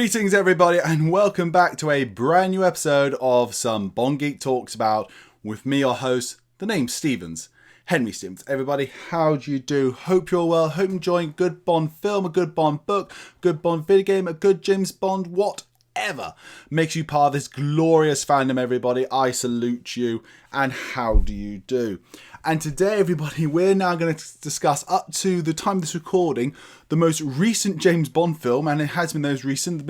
Greetings everybody and welcome back to a brand new episode of some Bond Geek Talks About with me, your host, the name's Stevens, Henry Stevens. Everybody, how do you do? Hope you're well, hope you're enjoying a good Bond film, a good Bond book, good Bond video game, a good James Bond, whatever makes you part of this glorious fandom, everybody. I salute you and how do you do? And today, everybody, we're now going to discuss, up to the time of this recording, the most recent James Bond film, and it has been the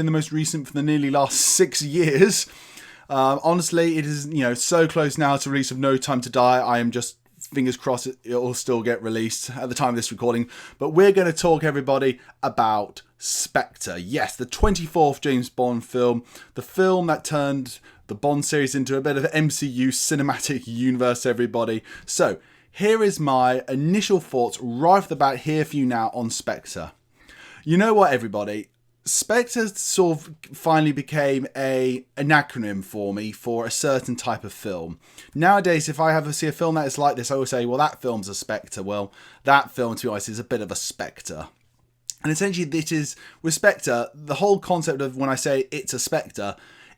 most recent for the nearly last 6 years. Honestly, it is, so close now to release of No Time to Die. I am just, fingers crossed, it'll still get released at the time of this recording. But we're going to talk, everybody, about Spectre. Yes, the 24th James Bond film, the film that turned the Bond series into a bit of MCU cinematic universe, everybody. So, here is my initial thoughts right off the bat here for you now on Spectre. You know what, everybody? Spectre sort of finally became an acronym for me for a certain type of film. Nowadays, if I ever see a film that is like this, I always say, well, that film's a Spectre. Well, that film, to be honest, is a bit of a Spectre. And essentially, this is, with Spectre, the whole concept of when I say it's a Spectre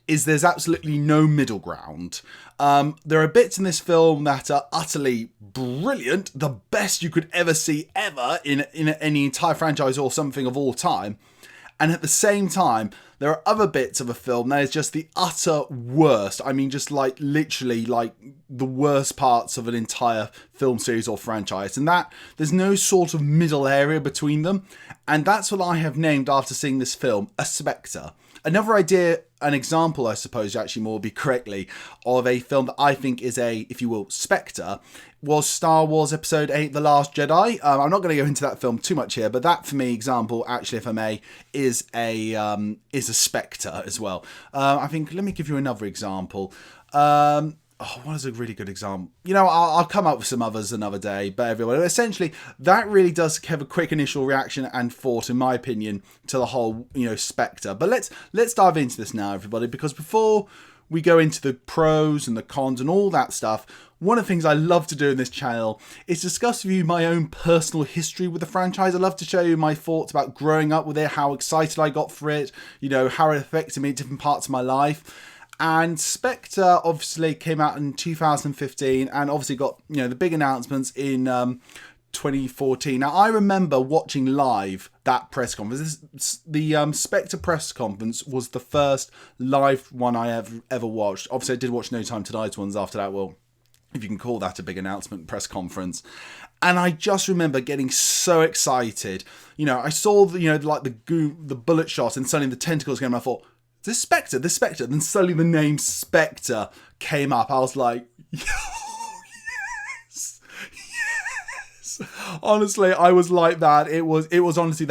is there's absolutely no middle ground. There are bits in this film that are utterly brilliant, the best you could ever see ever in any entire franchise or something of all time. And at the same time, there are other bits of a film that is just the utter worst. I mean, just like literally like the worst parts of an entire film series or franchise. And that there's no sort of middle area between them. And that's what I have named after seeing this film, a Spectre. Another idea, an example, I suppose, actually more be correctly, of a film that I think is a, if you will, Spectre, was Star Wars Episode 8, The Last Jedi. I'm not going to go into that film too much here, but that, for me, example, actually, if I may, is a Spectre as well. I think, let me give you another example. What is a really good example? I'll come up with some others another day, but everyone, essentially, that really does have a quick initial reaction and thought, in my opinion, to the whole, Spectre. But let's dive into this now, everybody, because before we go into the pros and the cons and all that stuff, one of the things I love to do in this channel is discuss with you my own personal history with the franchise. I love to show you my thoughts about growing up with it, how excited I got for it, how it affected me at different parts of my life. And Spectre obviously came out in 2015 and obviously got, the big announcements in 2014. Now, I remember watching live that press conference. The Spectre press conference was the first live one I ever watched. Obviously, I did watch No Time to Die's ones after that. Well, if you can call that a big announcement press conference. And I just remember getting so excited. I saw the bullet shot and suddenly the tentacles came and I thought, this Spectre. Then suddenly the name Spectre came up. I was like, yes. Honestly, I was like that. It was honestly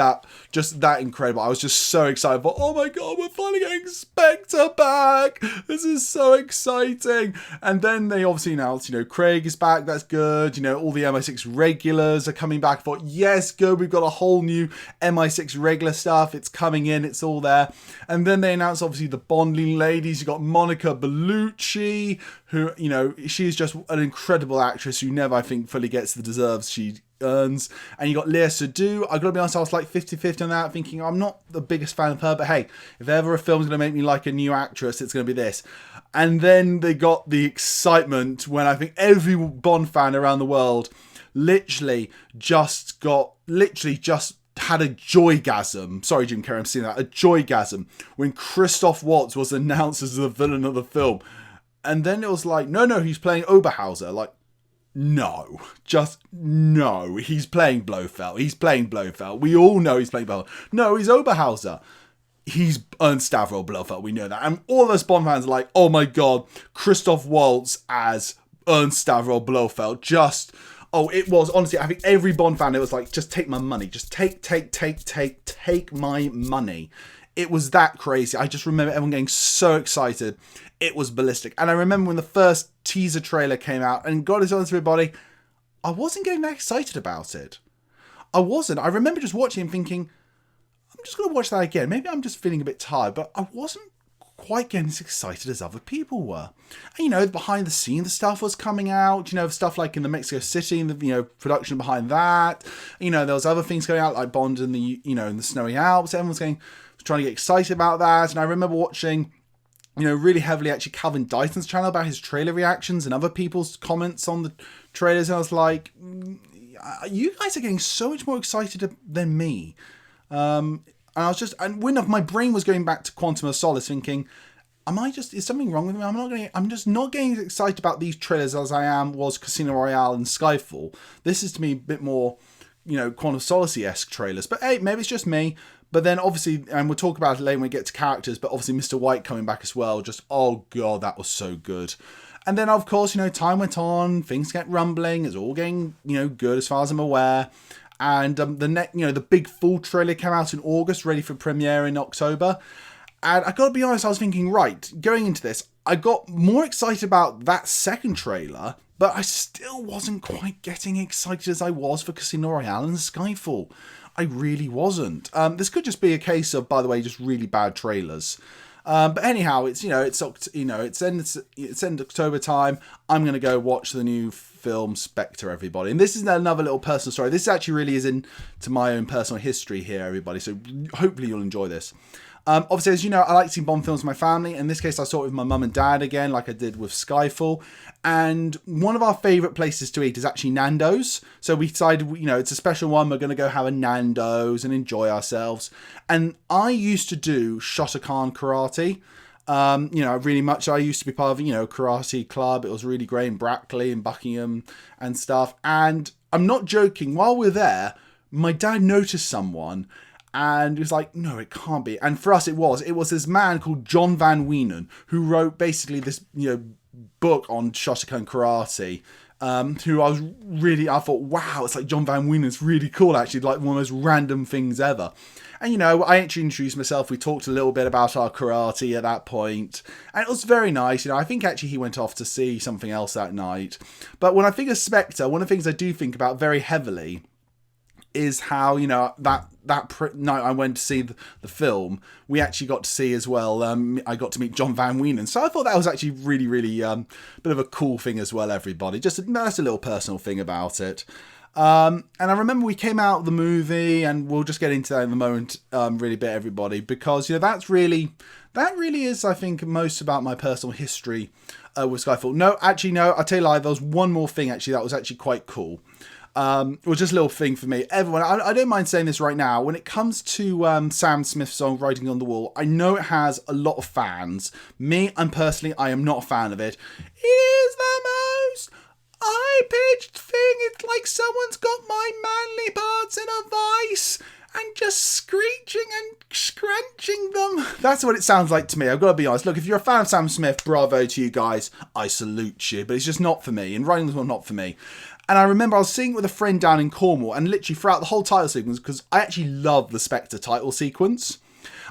just that incredible. I was just so excited. But oh my god, we're finally getting Spectre back. This is so exciting. And then they obviously announced, Craig is back. That's good. All the MI6 regulars are coming back. I thought, yes, good. We've got a whole new MI6 regular stuff. It's coming in. It's all there. And then they announced, obviously, the Bonding ladies. You got Monica Bellucci, who, she's just an incredible actress who never, I think, fully gets the deserves she earns. And you got Lea Seydoux. I gotta be honest, I was like 50-50 on that, thinking I'm not the biggest fan of her, but hey, if ever a film's gonna make me like a new actress, it's gonna be this. And then they got the excitement when I think every Bond fan around the world literally just had a joygasm. Sorry, Jim Carrey, I'm seeing that. A joygasm when Christoph Waltz was announced as the villain of the film. And then it was like, no, he's playing Oberhauser. Like, no, he's playing Blofeld. We all know he's playing Blofeld. No, he's Oberhauser. He's Ernst Stavro Blofeld. We know that. And all of us Bond fans are like, oh my god, Christoph Waltz as Ernst Stavro Blofeld. It was, honestly, I think every Bond fan, it was like, just take my money. Just take my money. It was that crazy. I just remember everyone getting so excited. It was ballistic. And I remember when the first teaser trailer came out, and God is honest, everybody, I wasn't getting that excited about it. I wasn't. I remember just watching and thinking, I'm just going to watch that again. Maybe I'm just feeling a bit tired, but I wasn't quite getting as excited as other people were. And, behind the scenes stuff was coming out, stuff like in the Mexico City and the, production behind that. There was other things going out like Bond in the, in the snowy Alps. Everyone's trying to get excited about that. And I remember watching, really heavily actually Calvin Dyson's channel about his trailer reactions and other people's comments on the trailers. And I was like, you guys are getting so much more excited than me. And I was my brain was going back to Quantum of Solace thinking, is something wrong with me? I'm just not getting as excited about these trailers as I was Casino Royale and Skyfall. This is to me a bit more, Quantum of Solace-esque trailers. But hey, maybe it's just me. But then obviously, and we'll talk about it later when we get to characters, but obviously Mr. White coming back as well. Just, oh God, that was so good. And then of course, time went on, things kept rumbling. It's all getting, good as far as I'm aware. And the big full trailer came out in August, ready for premiere in October. And I gotta be honest, I was thinking, right, going into this, I got more excited about that second trailer, but I still wasn't quite getting excited as I was for Casino Royale and Skyfall. I really wasn't. This could just be a case of, by the way, just really bad trailers. But anyhow, it's end October time. I'm gonna go watch the new film Spectre, everybody. And this is another little personal story. This actually really is into my own personal history here, everybody. So hopefully you'll enjoy this. Obviously, as you know, I like seeing Bond films with my family. In this case, I saw it with my mum and dad again, like I did with Skyfall. And one of our favourite places to eat is actually Nando's. So we decided, it's a special one. We're going to go have a Nando's and enjoy ourselves. And I used to do Shotokan karate. Really much. I used to be part of, karate club. It was really great in Brackley and Buckingham and stuff. And I'm not joking. While we're there, my dad noticed someone. And he was like, no, it can't be. And for us, it was this man called John Van Wienen, who wrote basically this, book on Shotokan karate, who I thought, wow, it's like John Van Wienen's really cool, actually, like one of those random things ever. And, I actually introduced myself. We talked a little bit about our karate at that point. And it was very nice. I think actually he went off to see something else that night. But when I think of Spectre, one of the things I do think about very heavily is how, that night I went to see the film, we actually got to see as well, I got to meet John Van Wienen. So I thought that was actually really, really bit of a cool thing as well, everybody. That's a little personal thing about it. And I remember we came out of the movie, and we'll just get into that in a moment, really bit, everybody, because, that really is, I think, most about my personal history with Skyfall. No, I'll tell you a lie, there was one more thing, actually, that was actually quite cool. It was just a little thing for me. Everyone, I don't mind saying this right now. When it comes to Sam Smith's song "Writing on the Wall," I know it has a lot of fans. Me, I am not a fan of it. It is the most high-pitched thing. It's like someone's got my manly parts in a vice and just screeching and scrunching them. That's what it sounds like to me. I've got to be honest. Look, if you're a fan of Sam Smith, bravo to you guys. I salute you. But it's just not for me. And Writing on the Wall, not for me. And I remember I was seeing it with a friend down in Cornwall, and literally throughout the whole title sequence, because I actually love the Spectre title sequence.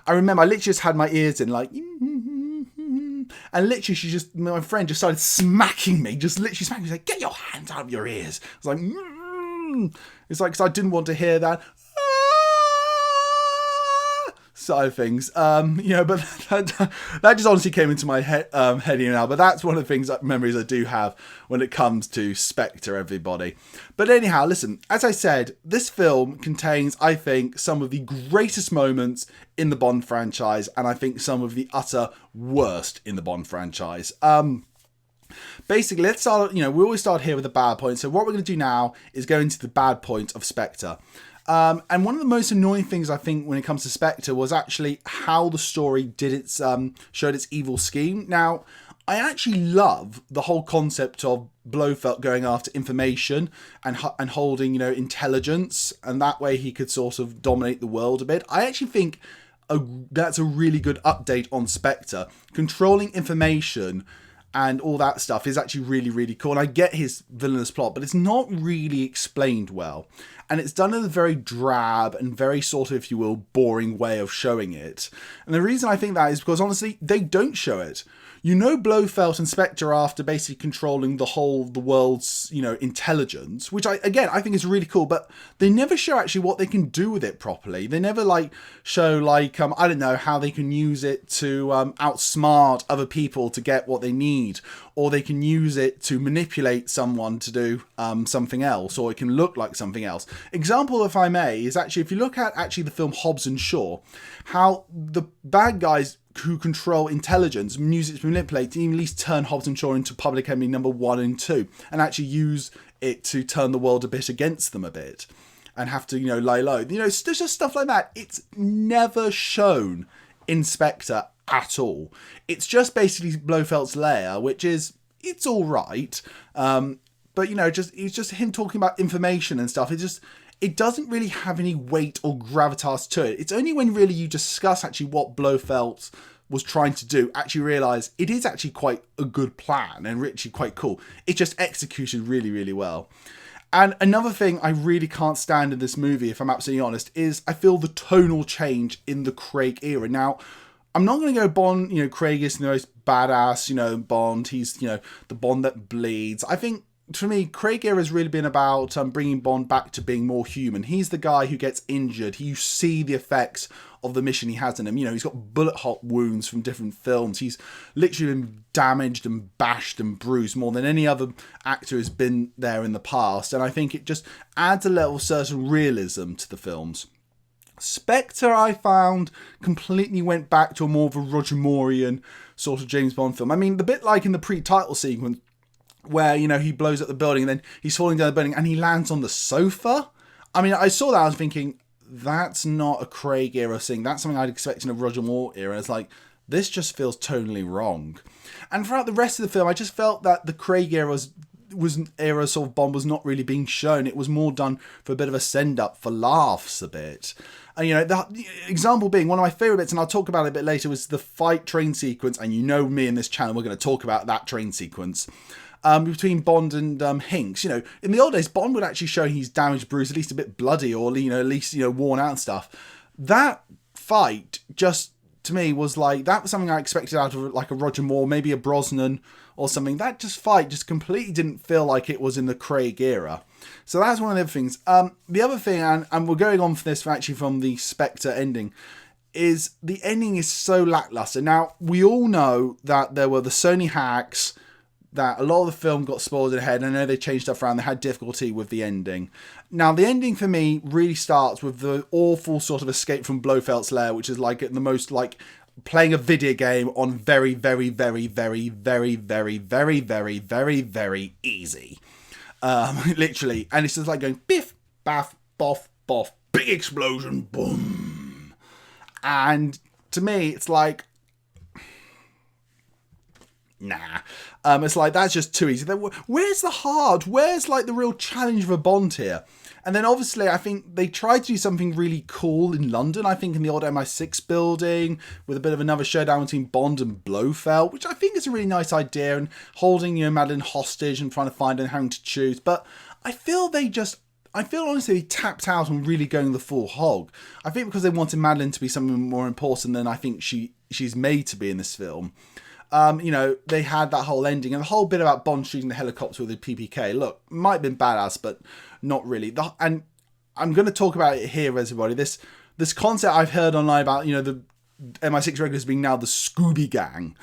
I remember I literally just had my ears in, like, and literally my friend just started smacking me, just literally smacking me. She's like, get your hands out of your ears. I was like, it's like, because I didn't want to hear that side of things, but that just honestly came into my head now. But that's one of the things, memories I do have when it comes to Spectre, everybody. But anyhow, listen, as I said, this film contains, I think, some of the greatest moments in the Bond franchise, and I think some of the utter worst in the Bond franchise. Basically, let's start, we always start here with the bad points. So what we're going to do now is go into the bad points of Spectre. And one of the most annoying things I think when it comes to Spectre was actually how the story showed its evil scheme. Now, I actually love the whole concept of Blofeld going after information and holding, intelligence, and that way he could sort of dominate the world a bit. I actually think that's a really good update on Spectre. Controlling information and all that stuff is actually really, really cool. And I get his villainous plot, but it's not really explained well. And it's done in a very drab and very sort of, if you will, boring way of showing it. And the reason I think that is because, honestly, they don't show it. Blofeld and Spectre, after basically controlling the world's, intelligence, which I think is really cool, but they never show actually what they can do with it properly. They never show I don't know, how they can use it to outsmart other people to get what they need, or they can use it to manipulate someone to do something else, or it can look like something else. Example, if I may, is actually if you look at the film Hobbs and Shaw, how the bad guys who control intelligence use it to manipulate to at least turn Hobbs and Shaw into public enemy number 1 and 2, and actually use it to turn the world a bit against them a bit, and have to, lie low. There's just stuff like that. It's never shown in Spectre at all. It's just basically Blofeld's lair, which is, it's all right. But, it's just him talking about information and stuff. It doesn't really have any weight or gravitas to it. It's only when really you discuss actually what Blofeld was trying to do, actually realise it is actually quite a good plan and actually quite cool. It's just executed really, really well. And another thing I really can't stand in this movie, if I'm absolutely honest, is I feel the tonal change in the Craig era. Now, I'm not going to go Bond, Craig is the most badass, Bond. He's, the Bond that bleeds. I think, for me, Craig era has really been about bringing Bond back to being more human. He's the guy who gets injured. You see the effects of the mission he has in him. He's got bullet hole wounds from different films. He's literally been damaged and bashed and bruised more than any other actor has been there in the past. And I think it just adds a level of certain realism to the films. Spectre, I found, completely went back to a more of a Roger Moorian sort of James Bond film. I mean, the bit like in the pre-title sequence, where, he blows up the building and then he's falling down the building and he lands on the sofa. I mean, I saw that, I was thinking, that's not a Craig era thing. That's something I'd expect in a Roger Moore era. It's like, this just feels tonally wrong. And throughout the rest of the film, I just felt that the Craig era era sort of Bond was not really being shown. It was more done for a bit of a send-up, for laughs a bit. And, the example being, one of my favourite bits, and I'll talk about it a bit later, was the fight train sequence. And me in this channel, we're going to talk about that train sequence. Between Bond and Hinks. In the old days, Bond would actually show he's damaged, bruised, at least a bit bloody, or, at least, worn out and stuff. That fight, just, to me, was that was something I expected out of, a Roger Moore, maybe a Brosnan or something. That fight just completely didn't feel like it was in the Craig era. So that's one of the other things. The other thing, and we're going on for this from the Spectre ending, is the ending is so lackluster. Now, we all know that there were the Sony hacks, that a lot of the film got spoiled ahead. I know they changed stuff around. They had difficulty with the ending. Now, the ending for me really starts with the awful sort of escape from Blofeld's lair, which is the most playing a video game on very, very, very, very, very, very, very, very, very, very easy. Literally. And it's just going biff, baff, boff, boff, big explosion, boom. And to me, it's nah. It's that's just too easy. Where's the heart? Where's the real challenge of a Bond here? And then obviously I think they tried to do something really cool in London. I think in the old MI6 building with a bit of another showdown between Bond and Blofeld, which I think is a really nice idea, and holding Madeline hostage and trying to find and having to choose. But I feel honestly they tapped out on really going the full hog. I think because they wanted Madeline to be something more important than I think she's made to be in this film. They had that whole ending and the whole bit about Bond shooting the helicopter with a PPK. Look, might have been badass, but not really. And I'm going to talk about it here, everybody. This concept I've heard online about, the MI6 regulars being now the Scooby Gang,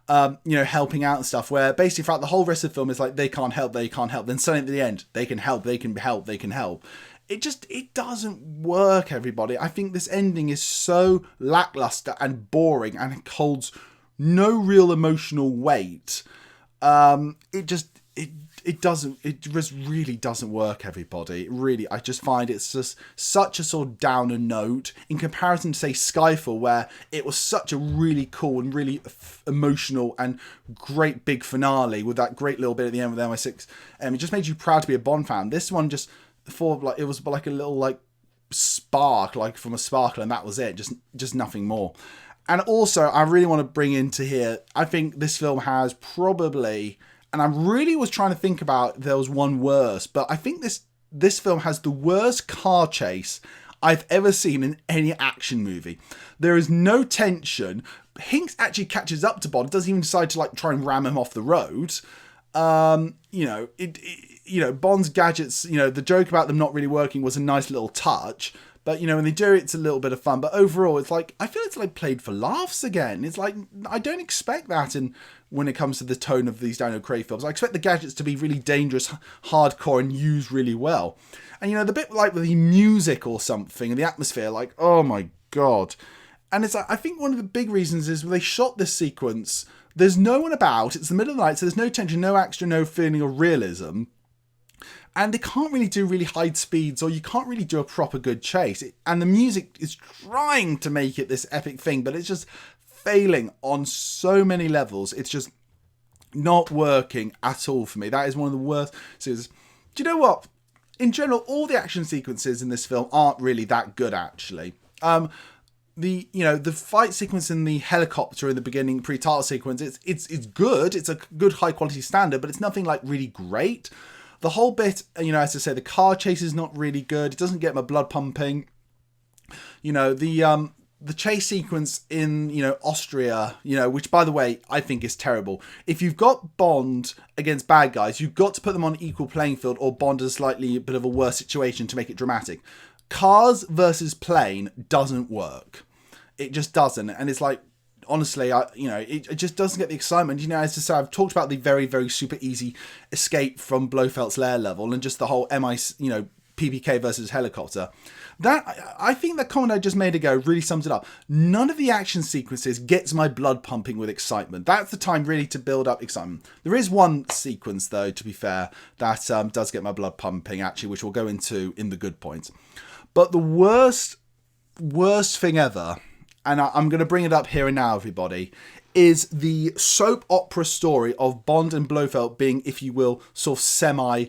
helping out and stuff, where basically throughout the whole rest of the film is they can't help. Then suddenly at the end, they can help. It doesn't work, everybody. I think this ending is so lackluster and boring and holds no real emotional weight. It just really doesn't work, everybody. Really, I just find it's just such a sort of downer note in comparison to, say, Skyfall, where it was such a really cool and really emotional and great big finale with that great little bit at the end with MI6. It just made you proud to be a Bond fan. This one just it was like a little spark, from a sparkler, and that was it. Just nothing more. And also, I really want to bring into here, I think this film has probably, and I really was trying to think about if there was one worse, but I think this film has the worst car chase I've ever seen in any action movie. There is no tension. Hinks actually catches up to Bond, doesn't even decide to like try and ram him off the road. Bond's gadgets, the joke about them not really working was a nice little touch. But, when they do it, it's a little bit of fun. But overall, it's like, I feel it's like played for laughs again. It's like, I don't expect that when it comes to the tone of these Daniel Craig films. I expect the gadgets to be really dangerous, hardcore, and used really well. And, the bit like with the music or something and the atmosphere, like, oh my God. And it's like, I think one of the big reasons is when they shot this sequence, there's no one about, it's the middle of the night, so there's no tension, no extra, no feeling of realism. And they can't really do really high speeds, or you can't really do a proper good chase. And the music is trying to make it this epic thing, but it's just failing on so many levels. It's just not working at all for me. That is one of the worst series. Do you know what? In general, all the action sequences in this film aren't really that good, actually. The fight sequence in the helicopter in the beginning, pre-title sequence, it's good. It's a good high quality standard, but it's nothing like really great. The whole bit, as I say, the car chase is not really good. It doesn't get my blood pumping. The chase sequence in, Austria, which, by the way, I think is terrible. If you've got Bond against bad guys, you've got to put them on equal playing field, or Bond is slightly a bit of a worse situation to make it dramatic. Cars versus plane doesn't work. It just doesn't. And it's like, honestly, it just doesn't get the excitement. As I say, I've talked about the very, very super easy escape from Blofeld's lair level and just the whole PPK versus helicopter. That, I think the comment I just made ago really sums it up. None of the action sequences gets my blood pumping with excitement. That's the time really to build up excitement. There is one sequence, though, to be fair, that does get my blood pumping, actually, which we'll go into in the good points. But the worst thing ever, and I'm going to bring it up here and now, everybody, is the soap opera story of Bond and Blofeld being, if you will, sort of semi,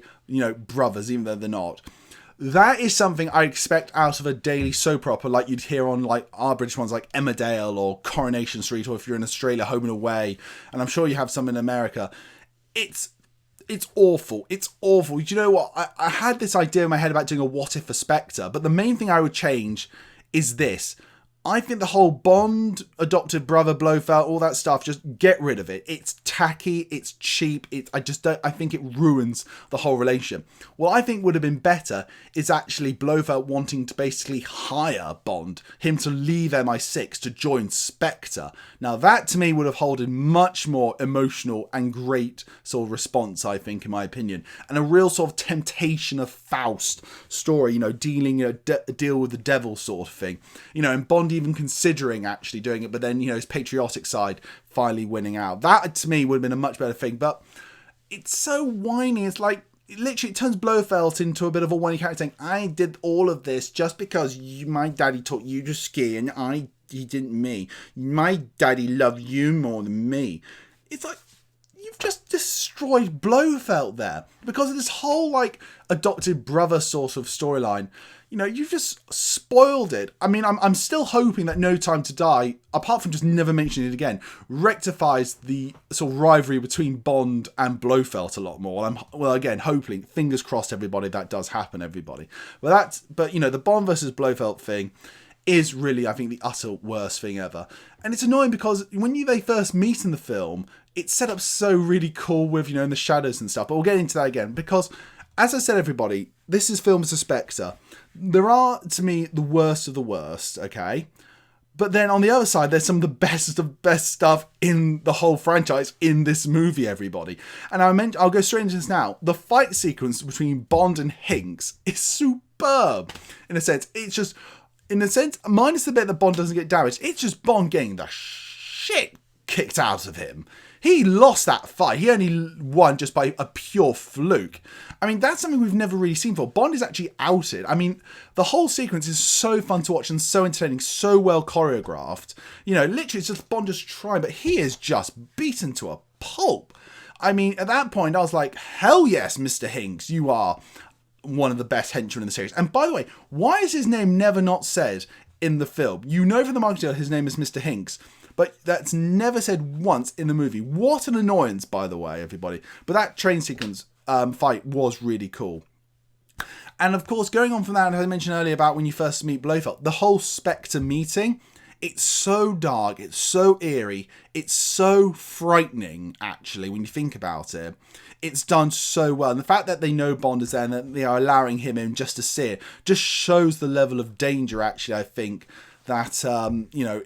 brothers, even though they're not. That is something I expect out of a daily soap opera like you'd hear on like our British ones like Emmerdale or Coronation Street, or if you're in Australia, Home and Away, and I'm sure you have some in America. It's awful. It's awful. Do you know what? I had this idea in my head about doing a what if for Spectre, but the main thing I would change is this. I think the whole Bond, adopted brother, Blofeld, all that stuff, just get rid of it. It's tacky, it's cheap, I think it ruins the whole relationship. What I think would have been better is actually Blofeld wanting to basically hire Bond, him to leave MI6 to join Spectre. Now that to me would have held much more emotional and great sort of response, I think, in my opinion. And a real sort of temptation of Faust story, dealing a deal with the devil sort of thing. And Bond even considering actually doing it, but then his patriotic side finally winning out. That to me would have been a much better thing, but it's so whiny. It's like it turns Blofeld into a bit of a whiny character saying, I did all of this just because my daddy taught you to ski and he didn't me. My daddy loved you more than me. It's like, you've just destroyed Blofeld there because of this whole like adopted brother sort of storyline. You've just spoiled it. I mean, I'm still hoping that No Time to Die, apart from just never mentioning it again, rectifies the sort of rivalry between Bond and Blofeld a lot more. Again, hoping, fingers crossed, everybody, that does happen, everybody. But the Bond versus Blofeld thing is really, I think, the utter worst thing ever. And it's annoying because when they first meet in the film, it's set up so really cool with, in the shadows and stuff. But we'll get into that again because, as I said, everybody, this is filmed as a Spectre. There are, to me, the worst of the worst, okay? But then on the other side, there's some of the best of best stuff in the whole franchise in this movie, everybody. And I'll go straight into this now. The fight sequence between Bond and Hinks is superb, in a sense. It's just, minus the bit that Bond doesn't get damaged, it's just Bond getting the shit kicked out of him. He lost that fight. He only won just by a pure fluke. I mean, that's something we've never really seen before. Bond is actually outed. I mean, the whole sequence is so fun to watch and so entertaining, so well choreographed. Literally it's just Bond just trying, but he is just beaten to a pulp. I mean, at that point, I was like, hell yes, Mr. Hinks, you are one of the best henchmen in the series. And by the way, why is his name never not said in the film? From the marketing, his name is Mr. Hinks. But that's never said once in the movie. What an annoyance, by the way, everybody. But that train sequence fight was really cool. And of course, going on from that, as I mentioned earlier about when you first meet Blofeld, the whole Spectre meeting, it's so dark, it's so eerie, it's so frightening, actually, when you think about it. It's done so well. And the fact that they know Bond is there and that they are allowing him in just to see it just shows the level of danger, actually, I think, that,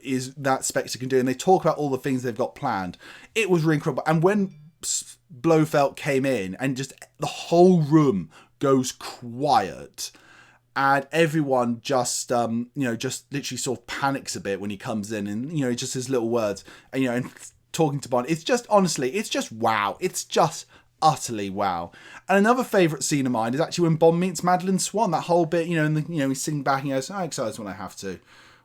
is that Spectre can do. And they talk about all the things they've got planned. It was really incredible. And when Blofeld came in and just the whole room goes quiet, and everyone just just literally sort of panics a bit when he comes in, and just his little words, and talking to Bond, it's just, honestly, it's just wow. It's just utterly wow. And another favourite scene of mine is actually when Bond meets Madeline Swan. That whole bit, he's sitting back and he goes, "I exercise when I have to."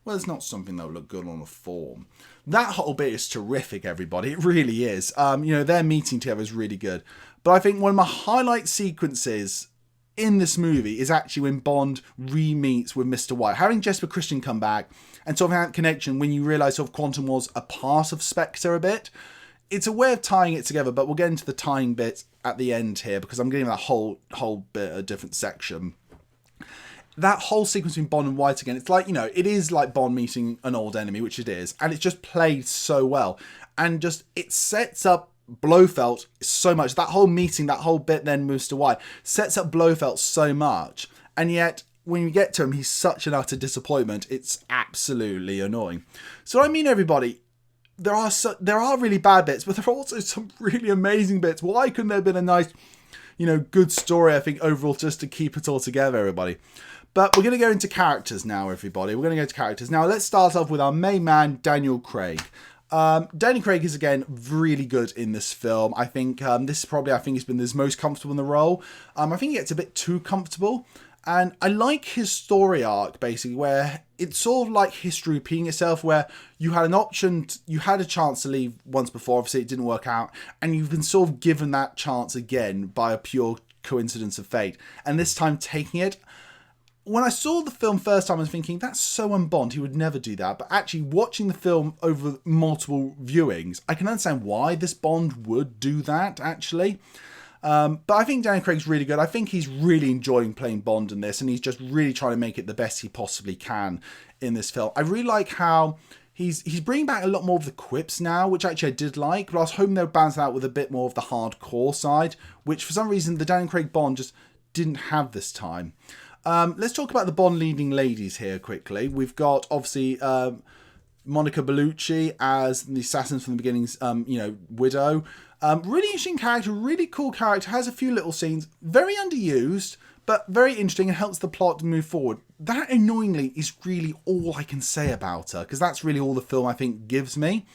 Well, it's not something that will look good on a form. That whole bit is terrific, everybody. It really is. Their meeting together is really good. But I think one of my highlight sequences in this movie is actually when Bond re-meets with Mr. White. Having Jesper Christian come back and sort of have that connection when you realise sort of Quantum was a part of Spectre a bit. It's a way of tying it together, but we'll get into the tying bit at the end here because I'm getting that whole bit a different section. That whole sequence between Bond and White again, it's like, it is like Bond meeting an old enemy, which it is, and it's just played so well. And just, it sets up Blofeld so much. That whole meeting, that whole bit then moves to White, sets up Blofeld so much. And yet, when you get to him, he's such an utter disappointment. It's absolutely annoying. So I mean, everybody, there are really bad bits, but there are also some really amazing bits. Why couldn't there have been a nice, good story, I think, overall, just to keep it all together, everybody? But we're going to go into characters now, everybody. We're going to go to characters. Now, let's start off with our main man, Daniel Craig. Daniel Craig is, again, really good in this film. I think this is probably, he's been his most comfortable in the role. I think he gets a bit too comfortable. And I like his story arc, basically, where it's sort of like history repeating itself, where you had an option, you had a chance to leave once before, obviously it didn't work out, and you've been sort of given that chance again by a pure coincidence of fate. And this time taking it, when I saw the film first time, I was thinking, that's so un-Bond, he would never do that. But actually, watching the film over multiple viewings, I can understand why this Bond would do that, actually. But I think Daniel Craig's really good. I think he's really enjoying playing Bond in this, and he's just really trying to make it the best he possibly can in this film. I really like how he's bringing back a lot more of the quips now, which actually I did like, but I was hoping they would balance out with a bit more of the hardcore side, which for some reason the Daniel Craig Bond just didn't have this time. Let's talk about the Bond leading ladies here quickly. We've got, obviously, Monica Bellucci as the Assassins from the Beginning's, widow. Really interesting character, really cool character, has a few little scenes, very underused, but very interesting and helps the plot to move forward. That, annoyingly, is really all I can say about her, because that's really all the film, I think, gives me.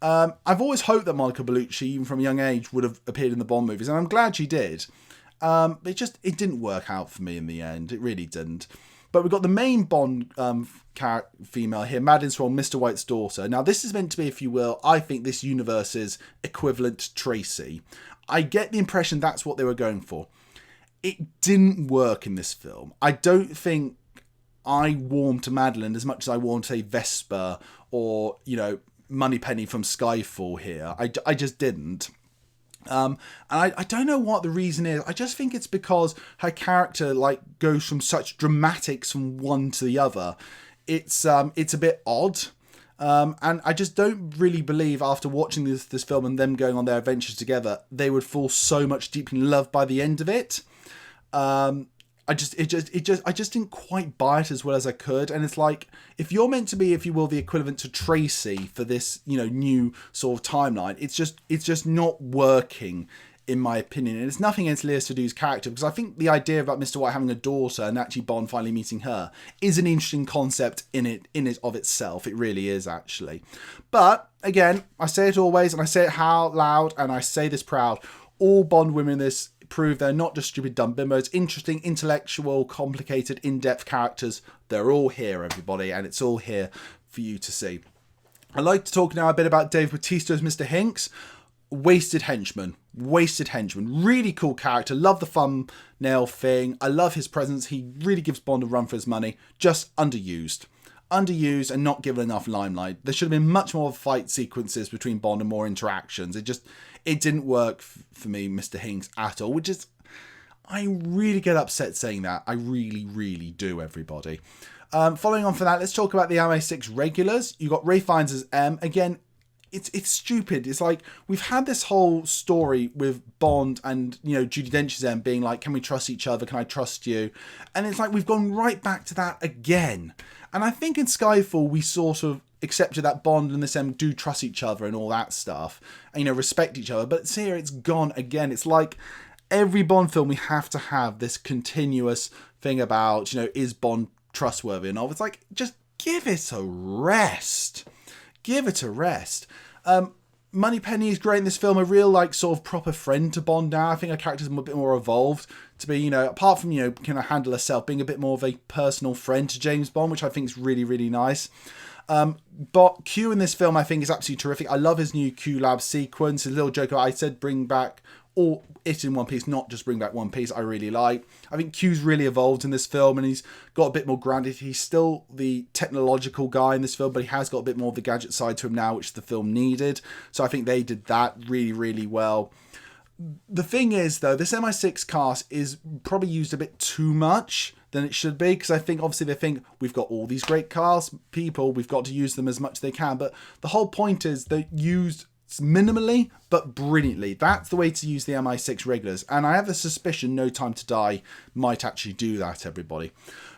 I've always hoped that Monica Bellucci, even from a young age, would have appeared in the Bond movies, and I'm glad she did. It didn't work out for me in the end. It really didn't. But we've got the main Bond female here, Madeline Swan, Mr. White's daughter. Now, this is meant to be, if you will, I think this universe's equivalent to Tracy. I get the impression that's what they were going for. It didn't work in this film. I don't think I warmed to Madeline as much as I warmed to, say, Vesper or, Moneypenny from Skyfall here. I just didn't. And I don't know what the reason is. I just think it's because her character goes from such dramatics from one to the other. It's a bit odd. And I just don't really believe after watching this film and them going on their adventures together, they would fall so much deeply in love by the end of it. I just didn't quite buy it as well as I could. And it's like, if you're meant to be, if you will, the equivalent to Tracy for this, new sort of timeline, it's just not working, in my opinion. And it's nothing against Lea Seydoux' character, because I think the idea about Mr. White having a daughter and actually Bond finally meeting her is an interesting concept in it of itself. It really is, actually. But again, I say it always, and I say it out loud, and I say this proud. All Bond women in this prove they're not just stupid dumb bimbos. Interesting, intellectual, complicated, in-depth characters. They're all here, everybody, and it's all here for you to see. I'd like to talk now a bit about Dave Bautista as Mr. Hinks. Wasted henchman. Really cool character. Love the thumbnail thing. I love his presence. He really gives Bond a run for his money. Just underused and not given enough limelight. There should have been much more fight sequences between Bond and more interactions. It didn't work for me, Mr. Hinks, at all, which is, I really get upset saying that. I really, really do, everybody. Following on from that, let's talk about the MI6 regulars. You got Ray Fiennes as M. Again, it's stupid. It's like we've had this whole story with Bond and, you know, Judi Dench's M being like, can we trust each other? Can I trust you? And it's like we've gone right back to that again. And I think in Skyfall we sort of accepted that Bond and this M do trust each other and all that stuff, and, you know, respect each other. But here it's gone again. It's like every Bond film we have to have this continuous thing about, you know, is Bond trustworthy and all. It's like, just give it a rest. Give it a rest. Moneypenny is great in this film. A real, like, sort of proper friend to Bond now. I think her character's a bit more evolved to be, you know, apart from, you know, kind of handle herself, being a bit more of a personal friend to James Bond, which I think is really, really nice. But Q in this film, I think, is absolutely terrific. I love his new Q Lab sequence. His little joke, I said, bring back all it in one piece, not just bring back one piece. I really like. I think Q's really evolved in this film, and he's got a bit more grounded. He's still the technological guy in this film, but he has got a bit more of the gadget side to him now, which the film needed. So I think they did that really, really well. The thing is, though, this MI6 cast is probably used a bit too much than it should be, because I think obviously they think we've got all these great cast people, we've got to use them as much as they can. But the whole point is they're used minimally but brilliantly. That's the way to use the MI6 regulars, and I have a suspicion No Time to Die might actually do that, everybody.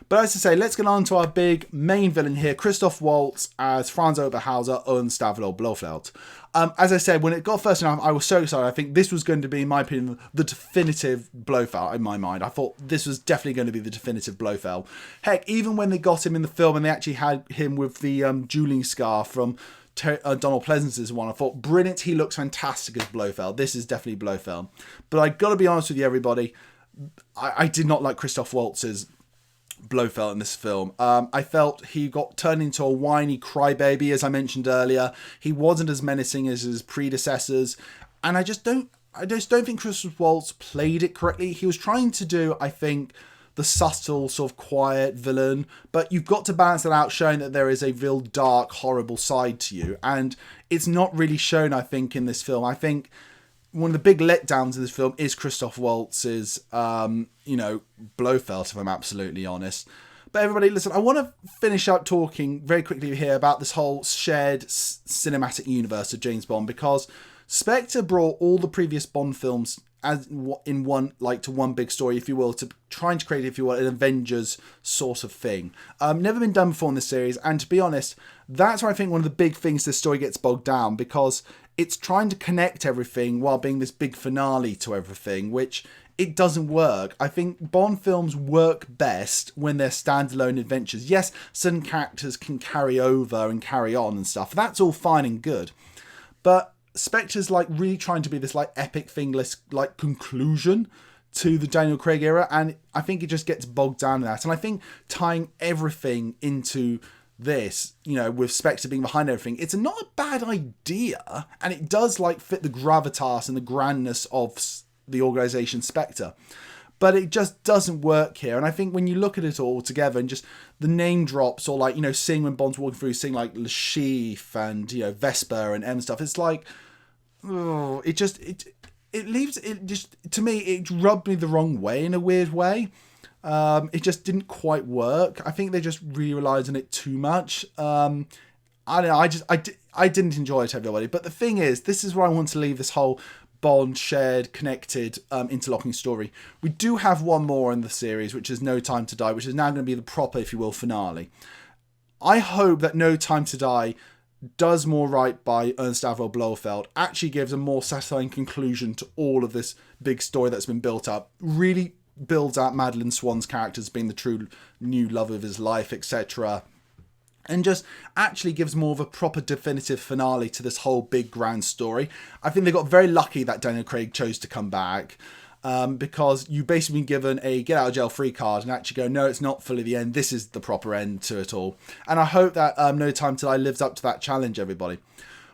But as I say, let's get on to our big main villain here, Christoph Waltz as Franz Oberhauser und Stavro Blofeld. As I said, when it got first enough, I was so excited. I think this was going to be, in my opinion, the definitive Blofeld in my mind. I thought this was definitely going to be the definitive Blofeld. Heck, even when they got him in the film and they actually had him with the dueling scar from Donald Pleasance's one, I thought, brilliant, he looks fantastic as Blofeld. This is definitely Blofeld. But I got to be honest with you, everybody, I did not like Christoph Waltz's Blofeld in this film. I felt he got turned into a whiny crybaby, as I mentioned earlier. He wasn't as menacing as his predecessors, and I just don't think Christoph Waltz played it correctly. He was trying to do, I think, the subtle, sort of quiet villain, but you've got to balance that out, showing that there is a real dark, horrible side to you, and it's not really shown, I think, in this film. I think one of the big letdowns in this film is Christoph Waltz's, Blofeld, if I'm absolutely honest. But everybody, listen, I want to finish up talking very quickly here about this whole shared cinematic universe of James Bond, because Spectre brought all the previous Bond films as in one, like, to one big story, if you will, to trying to create, if you will, an Avengers sort of thing. Never been done before in this series, and to be honest, that's where I think one of the big things this story gets bogged down, because it's trying to connect everything while being this big finale to everything, which it doesn't work. I think Bond films work best when they're standalone adventures. Yes, certain characters can carry over and carry on and stuff. That's all fine and good. But Spectre's like really trying to be this like epic thing, like conclusion to the Daniel Craig era, and I think it just gets bogged down in that. And I think tying everything into this, you know, with Spectre being behind everything, it's not a bad idea, and it does like fit the gravitas and the grandness of the organization Spectre, but it just doesn't work here. And I think when you look at it all together and just the name drops, or like, you know, seeing when Bond's walking through, seeing like Le Chiffre and, you know, Vesper and M stuff, it's like, oh, it leaves it just, to me, it rubbed me the wrong way in a weird way. It just didn't quite work. I think they just really relied on it too much. I don't know. I didn't enjoy it, everybody. But the thing is, this is where I want to leave this whole Bond shared, connected, interlocking story. We do have one more in the series, which is No Time to Die, which is now going to be the proper, if you will, finale. I hope that No Time to Die does more right by Ernst Stavro Blofeld, actually gives a more satisfying conclusion to all of this big story that's been built up, really builds out Madeline Swan's character as being the true new love of his life, etc., and just actually gives more of a proper definitive finale to this whole big grand story. I think they got very lucky that Daniel Craig chose to come back, because you've basically been given a get out of jail free card and actually go, no, it's not fully the end, this is the proper end to it all. And I hope that No Time to Die lives up to that challenge, everybody.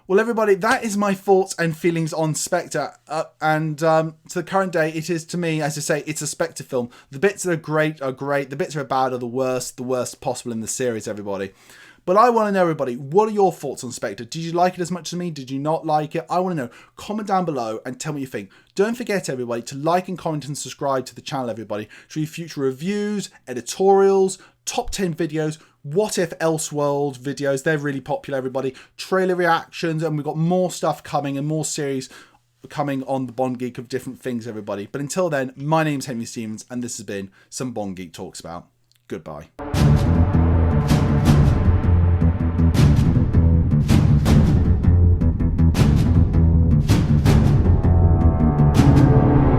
Well, everybody, that is my thoughts and feelings on Spectre. And to the current day, it is, to me, as I say, it's a Spectre film. The bits that are great are great. The bits that are bad are the worst possible in the series, everybody. But I want to know, everybody, what are your thoughts on Spectre? Did you like it as much as me? Did you not like it? I want to know. Comment down below and tell me what you think. Don't forget, everybody, to like and comment and subscribe to the channel, everybody. To future reviews, editorials, top 10 videos, what if Elseworld videos. They're really popular, everybody. Trailer reactions, and we've got more stuff coming and more series coming on the Bond Geek of different things, everybody. But until then, my name's Henry Stevens, and this has been some Bond Geek Talks About. Goodbye.